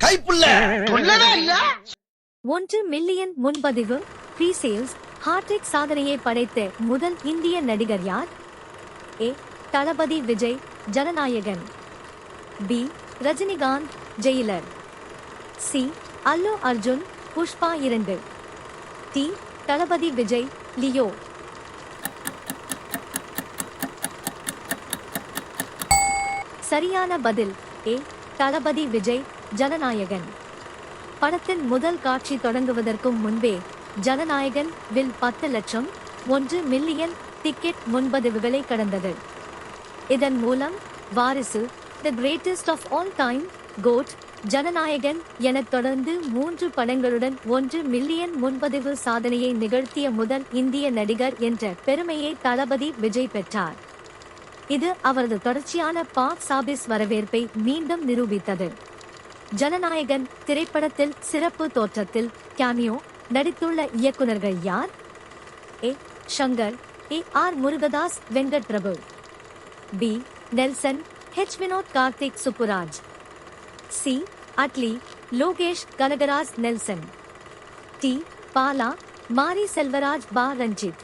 1 million முன்பதிவு pre sales hat trick சாதனையை படைத்த முதல் இந்திய நடிகர் யார்? A. Thalapathy Vijay, Jananayagan. B. Rajinikanth, Jailer. C. Allu Arjun, Pushpa 2. D. Thalapathy Vijay, Leo. சரியான பதில் ஏ. தளபதி விஜய், ஜனநாயகன். படத்தின் முதல் காட்சி தொடங்குவதற்கு முன்பே ஜனநாயகன் வில் 10 லட்சம் 1 மில்லியன் டிக்கெட் முன்பதிவுகளை கடந்தது. இதன் மூலம் Varisu, the greatest of all time, GOAT, Jananayagan என தொடர்ந்து 3 படங்களுடன் 1 மில்லியன் முன்பதிவு சாதனையை நிகழ்த்திய முதல் இந்திய நடிகர் என்ற பெருமையை தளபதி விஜய் பெற்றார். இது அவரது தொடர்ச்சியான பாக்ஸ் ஆபீஸ் வரவேற்பை மீண்டும் நிரூபித்தது. ஜனநாயகன் திரைப்படத்தில் சிறப்பு தோற்றத்தில் கேமியோ நடித்துள்ள இயக்குனர்கள் யார்? A. Shankar, A. R. Murugadoss, Venkat Prabhu. B. Nelson, H. Vinoth, Karthik Subbaraj. C. Atlee, Lokesh Kanagaraj, Nelson. D. Bala, Mari Selvaraj, Pa. Ranjith.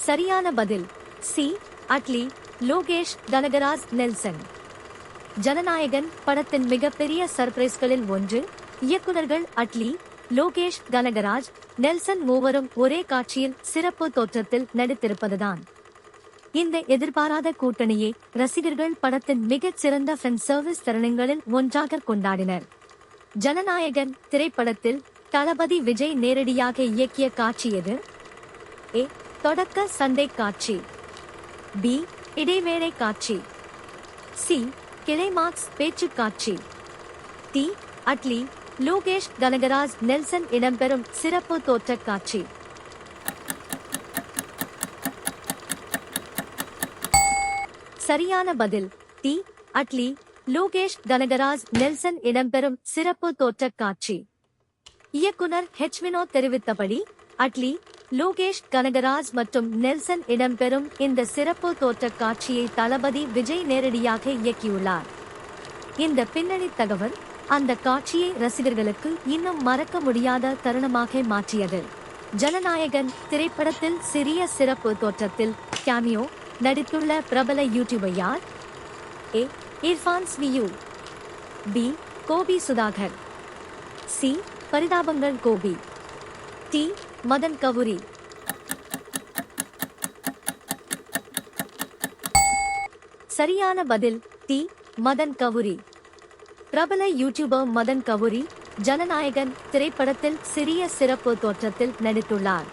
சரியான பதில் சி. அட்லி, லோகேஷ் கனகராஜ், நெல்சன். ஜனநாயகன் படத்தின் மிகப்பெரிய சர்ப்ரைஸ்களில் ஒன்று இயக்குனர்கள் அட்லி, லோகேஷ் கனகராஜ், நெல்சன் மூவரும் ஒரே காட்சியில் சிறப்பு தோற்றத்தில் நடித்திருப்பதுதான். இந்த எதிர்பாராத கூட்டணியை ரசிகர்கள் படத்தின் மிகச் சிறந்த ஃபேன் சர்வீஸ் தருணங்களில் ஒன்றாக கொண்டாடினர். ஜனநாயகன் திரைப்படத்தில் தளபதி விஜய் நேரடியாக இயக்கிய காட்சி எது? ஏ. தொடக்க சண்டை காட்சி. பி. இடைவேளை காட்சி. சி. கிளைமாக்ஸ் பேச்சு காட்சி. டி. அட்லி, லோகேஷ் கனகராஜ், நெல்சன் இடம்பெறும் சிறப்பு தோற்ற காட்சி. சரியான பதில் டி. அட்லி, லோகேஷ் கனகராஜ், நெல்சன் இடம்பெறும் சிறப்பு தோற்ற காட்சி. இயக்குனர் ஹெச். வினோத் தெரிவித்தபடி அட்லி, லோகேஷ் கனகராஜ் மற்றும் நெல்சன் இடம்பெறும் இந்த சிறப்பு தோற்ற காட்சியை தளபதி விஜய் நேரடியாக இயக்கியுள்ளார். இந்த பின்னணி தகவல் அந்த காட்சியை ரசிகர்களுக்கு இன்னும் மறக்க முடியாத தருணமாக மாற்றியது. ஜனநாயகன் திரைப்படத்தில் சிறிய சிறப்பு தோற்றத்தில் கேமியோ நடித்துள்ள பிரபல யூடியூபர் யார்? A. Irfan's view. B. Gopi Sudhakar. C. Parithabangal Gopi. D. Madan Gowri. சரியான பதில் டி. மதன் கவுரி. பிரபல யூடியூபர் மதன் கவுரி ஜனநாயகன் திரைப்படத்தில் சிறிய சிறப்பு தோற்றத்தில் நடித்துள்ளார்.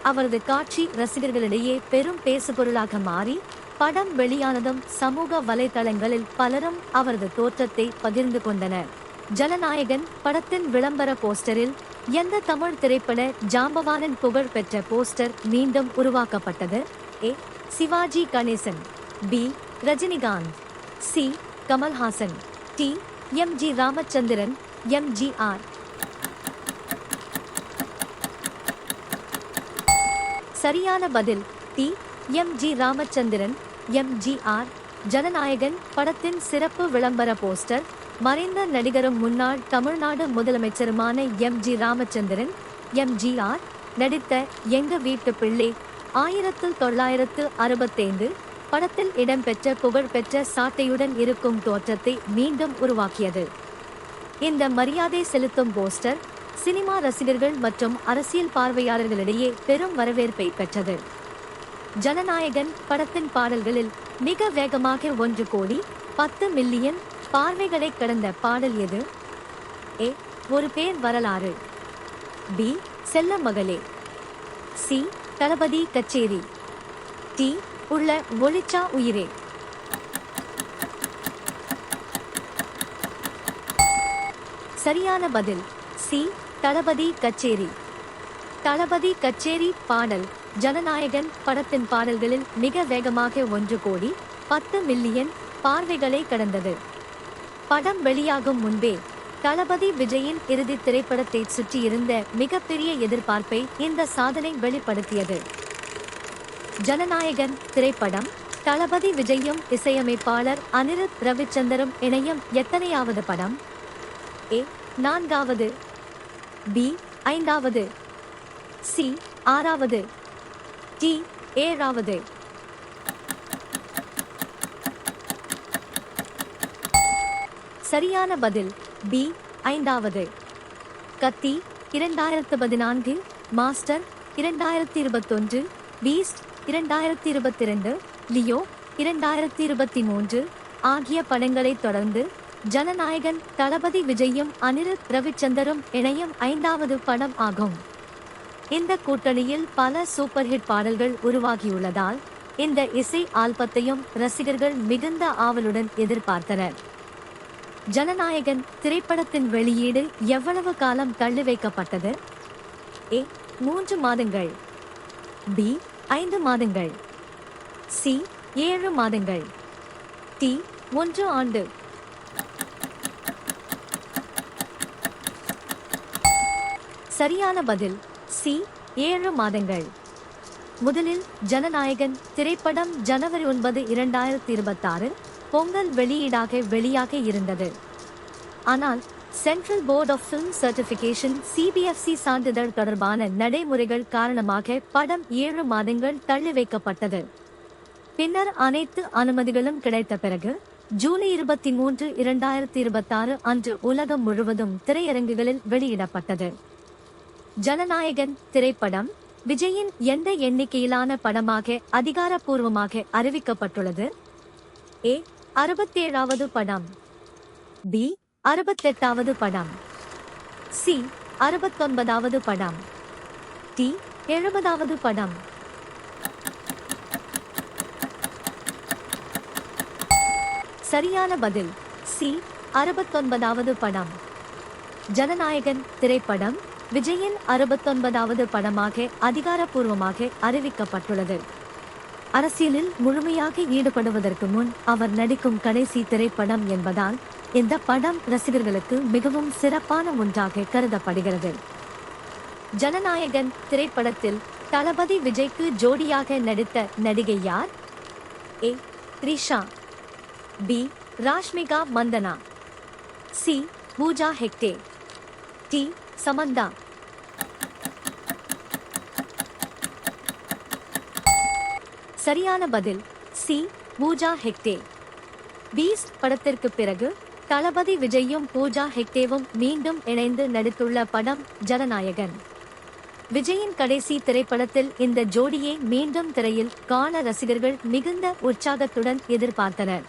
அவரது காட்சி ரசிகர்களிடையே பெரும் பேசுபொருளாக மாறி படம் வெளியானதும் சமூக வலைதளங்களில் பலரும் அவரது தோற்றத்தை பகிர்ந்து கொண்டனர். ஜனநாயகன் படத்தின் விளம்பர போஸ்டரில் எந்த தமிழ் திரைப்பட ஜாம்பவானின் புகழ் பெற்ற போஸ்டர் மீண்டும் உருவாக்கப்பட்டது? A. Sivaji Ganesan. B. Rajinikanth. C. Kamal Haasan. D. M G. Ramachandran, M G R. சரியான பதில் D. M G. Ramachandran, M G R. Jananayagan படத்தின் சிறப்பு விளம்பர போஸ்டர் மறைந்த நடிகரும் முன்னாள் தமிழ்நாடு முதலமைச்சருமான எம்.ஜி. ராமச்சந்திரன், எம்.ஜி.ஆர். நடித்த எங்க வீட்டு பிள்ளை 1965 படத்தில் இடம்பெற்ற புகழ்பெற்ற சாட்டையுடன் இருக்கும் தோற்றத்தை மீண்டும் உருவாக்கியது. இந்த மரியாதை செலுத்தும் போஸ்டர் சினிமா ரசிகர்கள் மற்றும் அரசியல் பார்வையாளர்களிடையே பெரும் வரவேற்பை பெற்றது. ஜனநாயகன் படத்தின் பாடல்களில் மிக வேகமாக 1,10 மில்லியன் பார்வைகளை கடந்த பாடல் எது? ஏ. ஒரு பேர் வரலாறு. பி. செல்ல மகளே. சி. தளபதி கச்சேரி. டி. உள்ள ஒளிச்சா உயிரே. சரியான பதில் சி. தளபதி கச்சேரி. தளபதி கச்சேரி பாடல் ஜனநாயகன் படத்தின் பாடல்களில் மிக வேகமாக 1,10 மில்லியன் பார்வைகளை கடந்தது. படம் வெளியாகும் முன்பே தளபதி விஜயின் இறுதி திரைப்படத்தை சுற்றியிருந்த மிகப்பெரிய எதிர்பார்ப்பை இந்த சாதனை வெளிப்படுத்தியது. ஜனநாயகன் திரைப்படம் தளபதி விஜயும் இசையமைப்பாளர் அனிருத் ரவிச்சந்தரும் இணையும் எத்தனையாவது படம்? ஏ 4வது, பி 5வது, சி 6வது, டி 7வது. சரியான பதில் பி 5வது. கத்தி 2014, மாஸ்டர் 2021, பீஸ்ட் 2022, லியோ 2023 ஆகிய படங்களை தொடர்ந்து ஜனநாயகன் தளபதி விஜயும் அனிருத் ரவிச்சந்தரும் இணையும் 5வது படம் ஆகும். இந்த கூட்டணியில் பல சூப்பர் ஹிட் பாடல்கள் உருவாகியுள்ளதால் இந்த இசை ஆல்பத்தையும் ரசிகர்கள் மிகுந்த ஆவலுடன் எதிர்பார்த்தனர். ஜனநாயகன் திரைப்படத்தின் வெளியீடு எவ்வளவு காலம் தள்ளி வைக்கப்பட்டது? ஏ 3 மாதங்கள், பி 5 மாதங்கள், சி 7 மாதங்கள், டி 1 ஆண்டு. சரியான பதில் சி 7 மாதங்கள். முதலில் ஜனநாயகன் திரைப்படம் ஜனவரி 9, 2026 பொங்கல் வெளியீடாக வெளியாக இருந்தது. ஆனால் central board of film certification CBFC சான்றிதழ் தொடர்பான நடைமுறைகள் காரணமாக படம் 7 மாதங்கள் தள்ளி வைக்கப்பட்டது. பின்னர் அனைத்து அனுமதிகளும் கிடைத்த பிறகு ஜூலை 23, 2026 அன்று உலகம் முழுவதும் திரையரங்குகளில் வெளியிடப்பட்டது. ஜனநாயகன் திரைப்படம் விஜயின் எந்த எண்ணிக்கையிலான படமாக அதிகாரப்பூர்வமாக அறிவிக்கப்பட்டுள்ளது? ஏ 67வது படம், பி 68வது படம், சி 69வது படம், டி 70வது படம். சரியான பதில் சி 69வது படம். ஜனநாயகன் திரைப்படம் விஜயின் 69வது படமாக அதிகாரப்பூர்வமாக அறிவிக்கப்பட்டுள்ளது. அரசியலில் முழுமையாக ஈடுபடுவதற்கு முன் அவர் நடிக்கும் கடைசி திரைப்படம் என்பதால் இந்த படம் ரசிகர்களுக்கு மிகவும் சிறப்பான ஒன்றாக கருதப்படுகிறது. ஜனநாயகன் திரைப்படத்தில் தளபதி விஜய்க்கு ஜோடியாக நடித்த நடிகை யார்? A Trisha, B Rashmika Mandanna, C Pooja Hegde, D Samantha. சரியான பதில் சி பூஜா ஹெக்டே. பீஸ்ட் படத்திற்கு பிறகு தளபதி விஜயும் பூஜா ஹெக்டேவும் மீண்டும் இணைந்து நடித்துள்ள படம் ஜனநாயகன். விஜயின் கடைசி திரைப்படத்தில் இந்த ஜோடியை மீண்டும் திரையில் காண ரசிகர்கள் மிகுந்த உற்சாகத்துடன் எதிர்பார்த்தனர்.